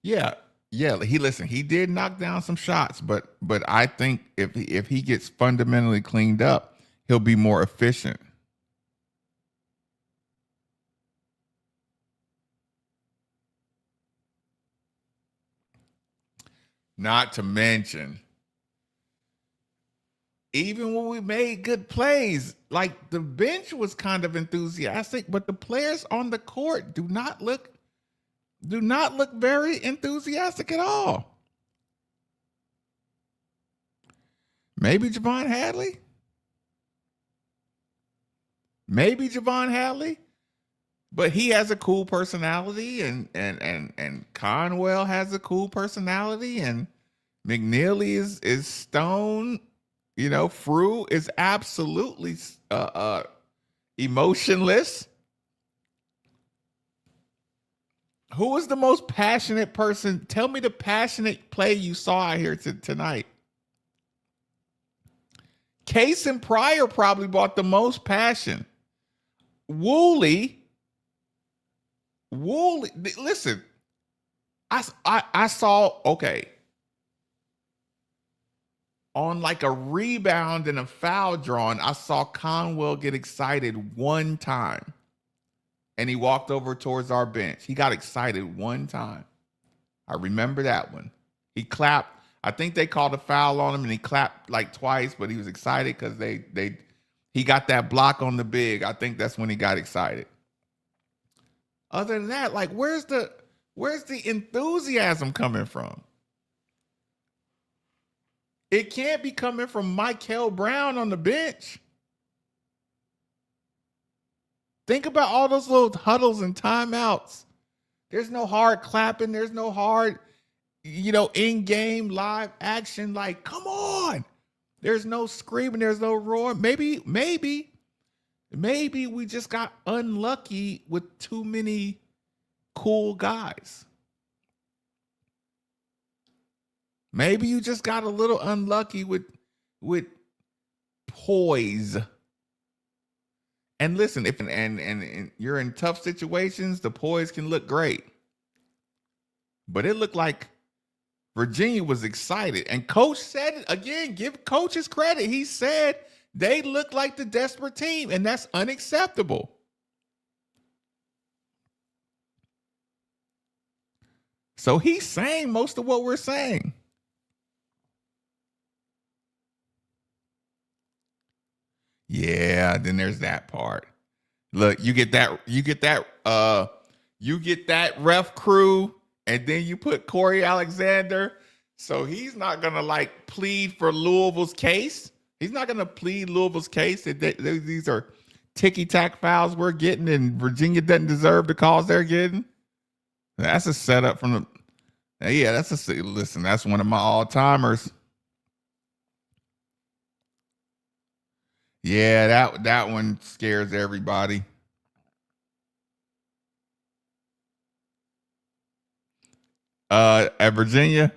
Yeah. He did knock down some shots, but I think if he gets fundamentally cleaned up, he'll be more efficient. Not to mention, even when we made good plays, like the bench was kind of enthusiastic, but the players on the court do not look very enthusiastic at all. Maybe Javon Hadley, but he has a cool personality, and Conwell has a cool personality, and McNeely is stone. You know, Frew is absolutely emotionless. Who was the most passionate person? Tell me the passionate play you saw out here tonight. Case and Pryor probably brought the most passion. Woolley, listen, I saw, okay, on like a rebound and a foul drawn, I saw Conwell get excited one time. And he walked over towards our bench. He got excited one time. I remember that one. He clapped. I think they called a foul on him and he clapped like twice, but he was excited because he got that block on the big. I think that's when he got excited. Other than that, like where's the enthusiasm coming from? It can't be coming from Michael Brown on the bench. Think about all those little huddles and timeouts. There's no hard clapping. There's no hard, in-game live action. Like, come on. There's no screaming. There's no roaring. Maybe we just got unlucky with too many cool guys. Maybe you just got a little unlucky with poise. And listen, if and you're in tough situations, the poise can look great. But it looked like Virginia was excited. And Coach said it again, give Coach his credit. He said they look like the desperate team, and that's unacceptable. So he's saying most of what we're saying. Yeah, then there's that part. Look, you get that ref crew, and then you put Corey Alexander. So he's not gonna like plead for Louisville's case. He's not gonna plead Louisville's case that these are ticky-tack fouls we're getting, and Virginia doesn't deserve the calls they're getting. That's a setup from the. Yeah, listen. That's one of my all-timers. Yeah, that one scares everybody. At Virginia.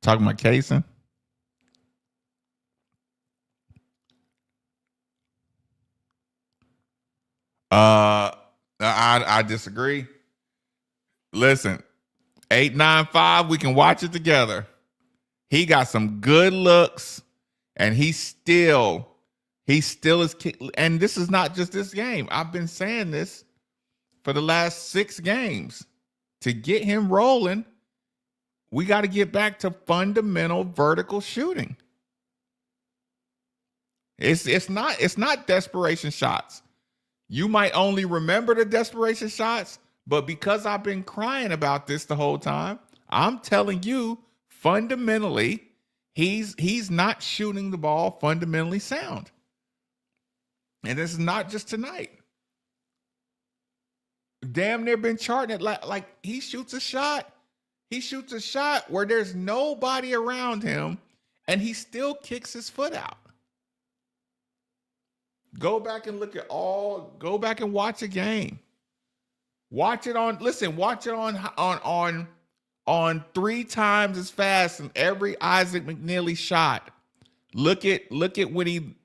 Talking about Kaysen. I disagree. Listen, 895, we can watch it together. He got some good looks, and he still is. And this is not just this game. I've been saying this for the last 6 games. To get him rolling, we got to get back to fundamental vertical shooting. It's not desperation shots. You might only remember the desperation shots, but because I've been crying about this the whole time, I'm telling you, fundamentally, he's not shooting the ball fundamentally sound. And this is not just tonight. Damn near been charting it like he shoots a shot. He shoots a shot where there's nobody around him, and he still kicks his foot out. Go back and watch a game. Watch it on 3 times as fast in every Isaac McNeely shot. Look at when he,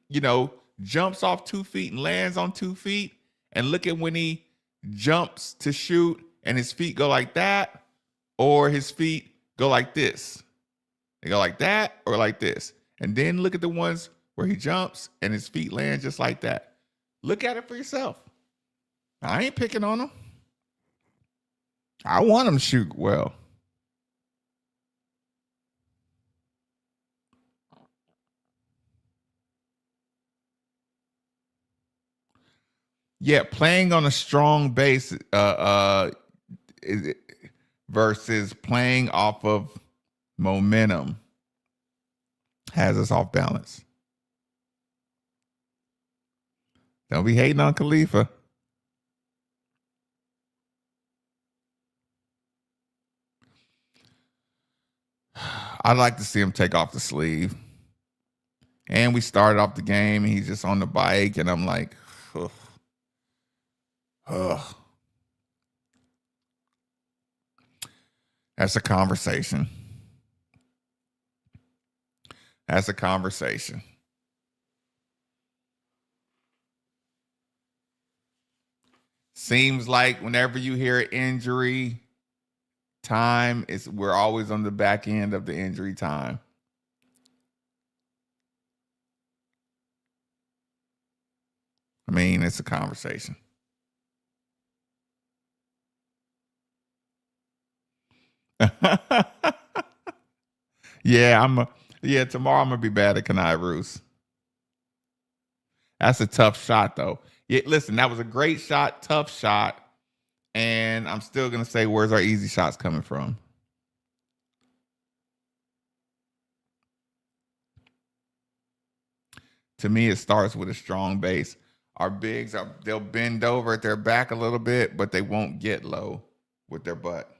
jumps off 2 feet and lands on 2 feet, and look at when he jumps to shoot and his feet go like that, or his feet go like this. They go like that or like this. And then look at the ones where he jumps and his feet land just like that. Look at it for yourself. I ain't picking on him. I want him to shoot well. Yeah, playing on a strong base versus playing off of momentum has us off balance. Don't be hating on Khalifa. I'd like to see him take off the sleeve. And we started off the game, and he's just on the bike, and I'm like, ugh. Ugh. That's a conversation. Seems like whenever you hear injury time, we're always on the back end of the injury time. I mean, it's a conversation. Tomorrow I'm gonna be bad at Kanai Roos. That's a tough shot, though. Yeah, listen, that was a great shot, tough shot, and I'm still gonna say, where's our easy shots coming from? To me, it starts with a strong base. Our bigs they'll bend over at their back a little bit, but they won't get low with their butt.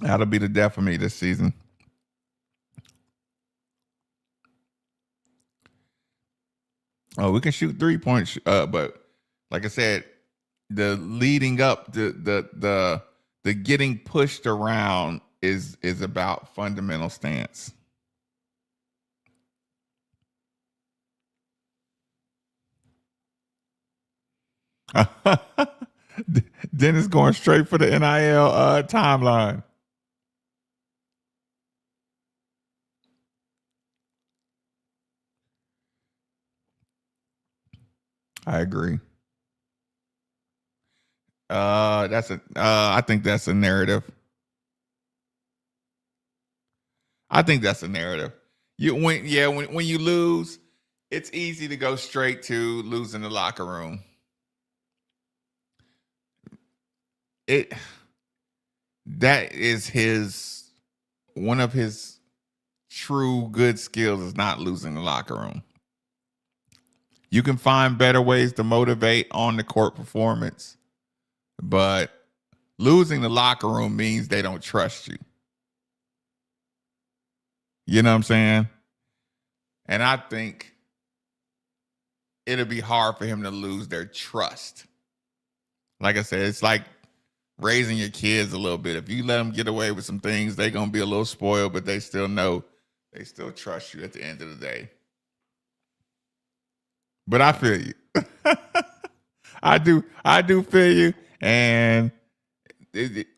That'll be the death of me this season. Oh, we can shoot 3-point, but like I said, the leading up, the getting pushed around is about fundamental stance. Dennis going straight for the NIL timeline. I agree. I think that's a narrative. When you lose, it's easy to go straight to losing the locker room. That is one of his true good skills is not losing the locker room. You can find better ways to motivate on the court performance, but losing the locker room means they don't trust you. You know what I'm saying? And I think it'll be hard for him to lose their trust. Like I said, it's like raising your kids a little bit. If you let them get away with some things, they're going to be a little spoiled, but they still know, they still trust you at the end of the day. But I feel you. I do feel you. And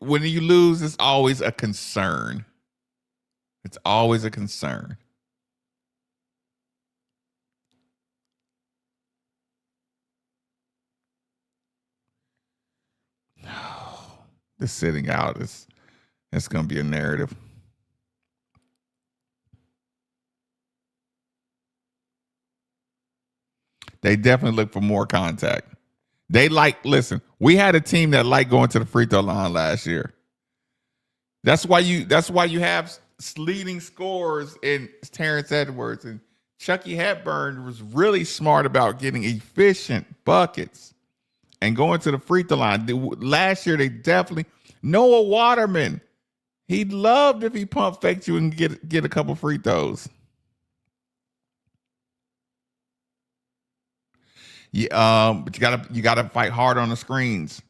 when you lose, it's always a concern. It's always a concern. The sitting out it's going to be a narrative. They definitely look for more contact. Listen, we had a team that liked going to the free throw line last year. That's why you have leading scorers in Terrence Edwards, and Chucky Hepburn was really smart about getting efficient buckets and going to the free throw line. Last year, they definitely Noah Waterman. He loved if he pump faked you and get a couple free throws. But you gotta fight hard on the screens.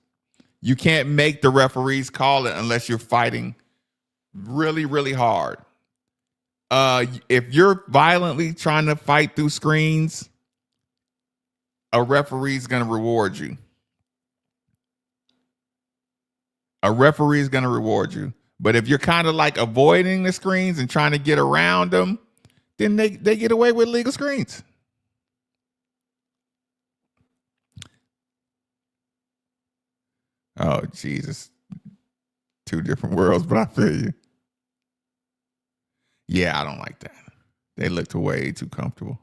You can't make the referees call it unless you're fighting really, really hard. If you're violently trying to fight through screens, a referee's gonna reward you. But if you're kind of like avoiding the screens and trying to get around them, then they get away with legal screens. Oh, Jesus. Two different worlds, but I feel you. Yeah, I don't like that. They looked way too comfortable.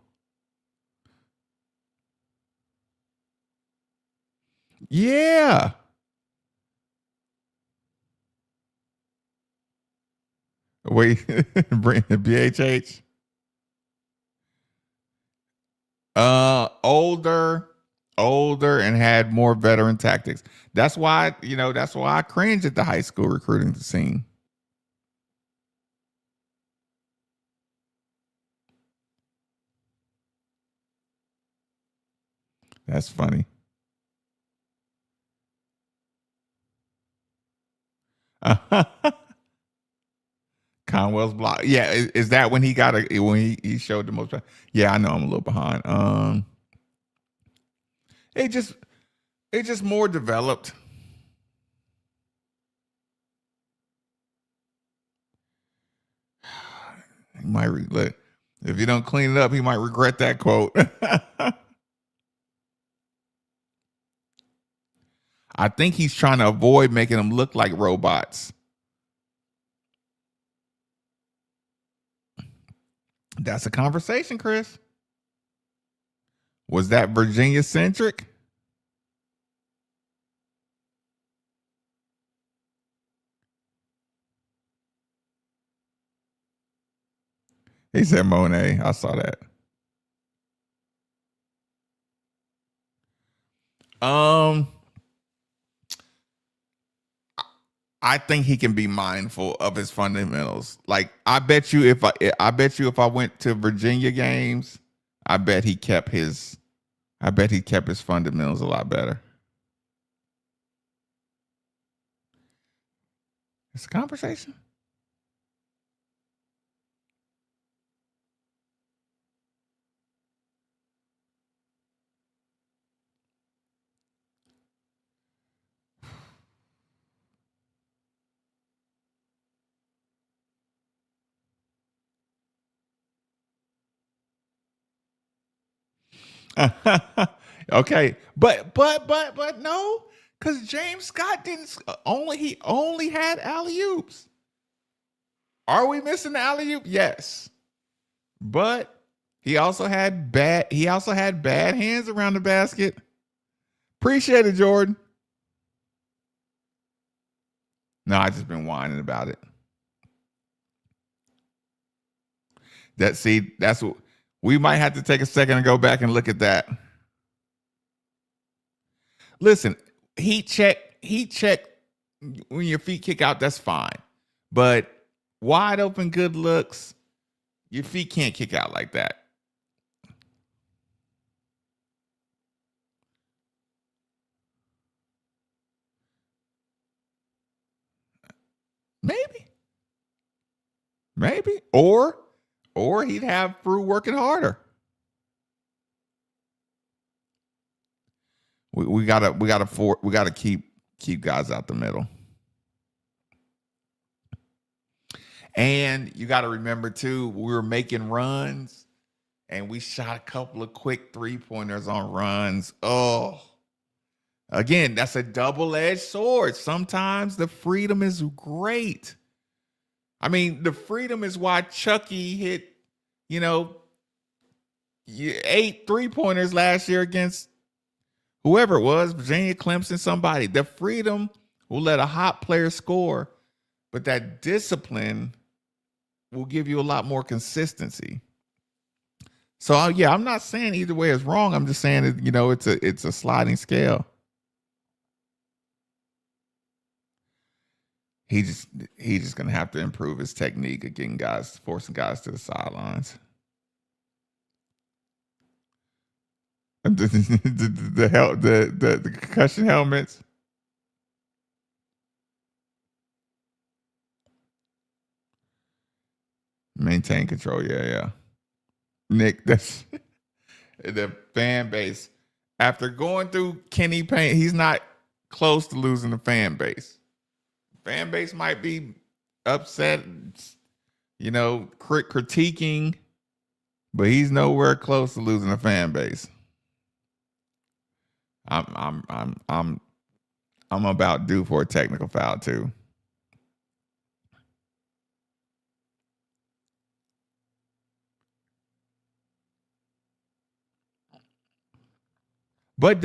Yeah. Wait, bring the BHH. Older and had more veteran tactics. That's why I cringe at the high school recruiting scene. That's funny. Conwell's block. Yeah, is that when he got when he showed the most? Yeah, I know I'm a little behind. It just more developed. He might look, if you don't clean it up, he might regret that quote. I think he's trying to avoid making them look like robots. That's a conversation, Chris. Was that Virginia centric? He said Monet. I saw that. I think he can be mindful of his fundamentals. Like I bet you if I went to Virginia games, I bet he kept his fundamentals a lot better. It's a conversation. Okay, but no, because James Scott didn't he only had alley oops. Are we missing the alley oop? Yes, but he also had bad hands around the basket. Appreciate it, Jordan. No, I just been whining about it. That's what we might have to take a second and go back and look at that. Listen, heat check when your feet kick out, that's fine. But wide open good looks, your feet can't kick out like that. Maybe. Or he'd have Frew working harder. We gotta keep guys out the middle. And you got to remember too, we were making runs and we shot a couple of quick 3-pointers on runs. Oh, again, that's a double-edged sword. Sometimes the freedom is great. I mean, the freedom is why Chucky hit, 8 3-pointers last year against whoever it was, Virginia, Clemson, somebody. The freedom will let a hot player score, but that discipline will give you a lot more consistency. So I'm not saying either way is wrong. I'm just saying that, it's a sliding scale. He's just gonna have to improve his technique of forcing guys to the sidelines. The concussion helmets. Maintain control. Yeah. Nick, that's the fan base. After going through Kenny Payne, he's not close to losing the fan base. Fan base might be upset, critiquing, but he's nowhere close to losing a fan base. I'm about due for a technical foul too. But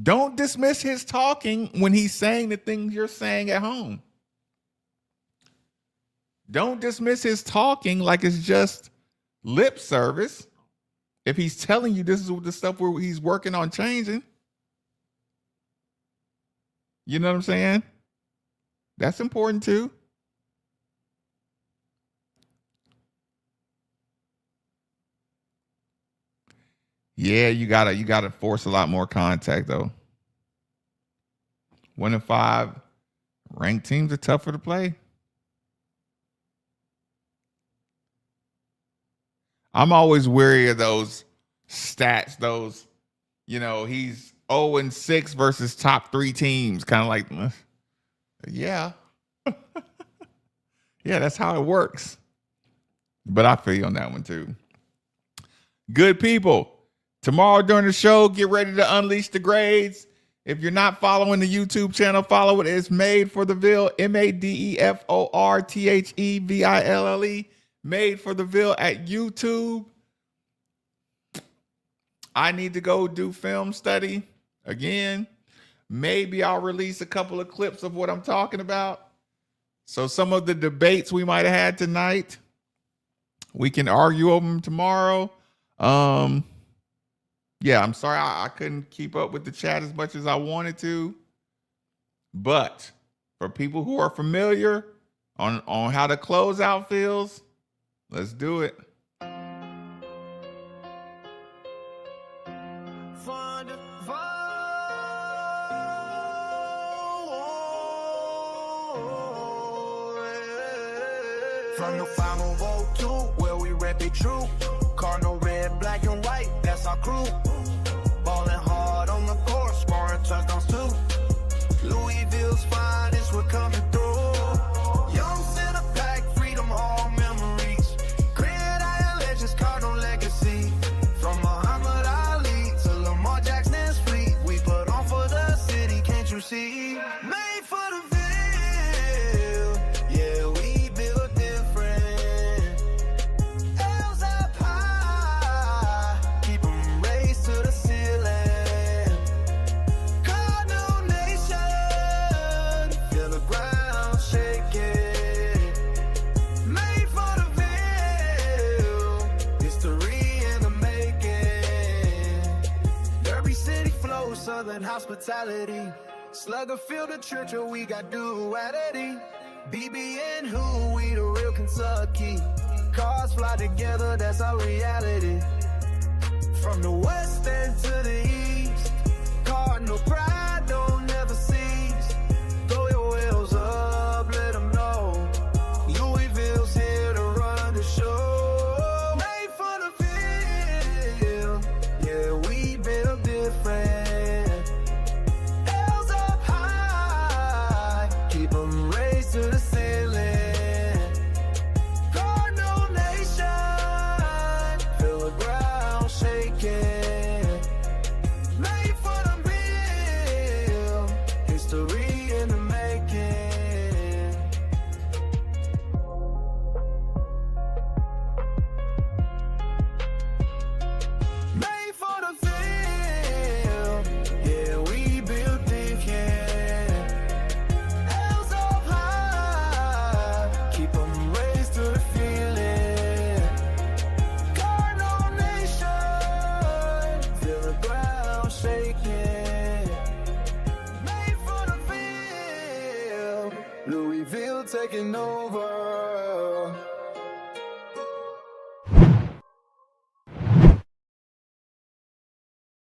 don't dismiss his talking when he's saying the things you're saying at home. Don't dismiss his talking like it's just lip service. If he's telling you this is the stuff where he's working on changing. You know what I'm saying? That's important too. Yeah, you gotta force a lot more contact though. 1 in 5 Ranked teams are tougher to play. I'm always weary of those stats, those, he's 0-6 versus top 3 teams. Kind of like, yeah. Yeah, that's how it works. But I feel you on that one too. Good people. Tomorrow during the show, get ready to unleash the grades. If you're not following the YouTube channel, follow it. It's Madefortheville, Madefortheville, Madefortheville at YouTube. I need to go do film study again. Maybe I'll release a couple of clips of what I'm talking about. So some of the debates we might have had tonight, we can argue over them tomorrow. Yeah, I'm sorry I couldn't keep up with the chat as much as I wanted to. But for people who are familiar on how the closeout feels, let's do it. From the 502, where we rep it true. Cardinal red, black and white, that's our crew. Ballin' hard on the court, scoring touchdowns too. Louisville's finest, we're coming through. Young center pack, freedom, all memories. Gridiron legends, Cardinal legacy. From Muhammad Ali to Lamar Jackson's fleet, we put on for the city, can't you see? Made for the Ville, yeah, we built different. L's up high, keep 'em raised to the ceiling. Cardinal nation, feel the ground shaking. Made for the Ville, history in the making. Derby City flow, southern hospitality. Slugger feel the church, or we got duality. BBN who, we the real Kentucky. Cars fly together, that's our reality. From the west end to the east, Cardinal pride don't never cease. Throw your wheels up, let them know. Louisville's here to run the show. Made for the Ville, yeah, we built different. L's up high, keep 'em raised to the ceiling. Cardinal nation, feel the ground shaking. Made for the Ville, history in the making. Made for the Ville, yeah, we built different. L's up high, keep 'em raised to the feeling. Cardinal nation, feel the ground shaking. Made for the Ville, Louisville taking over.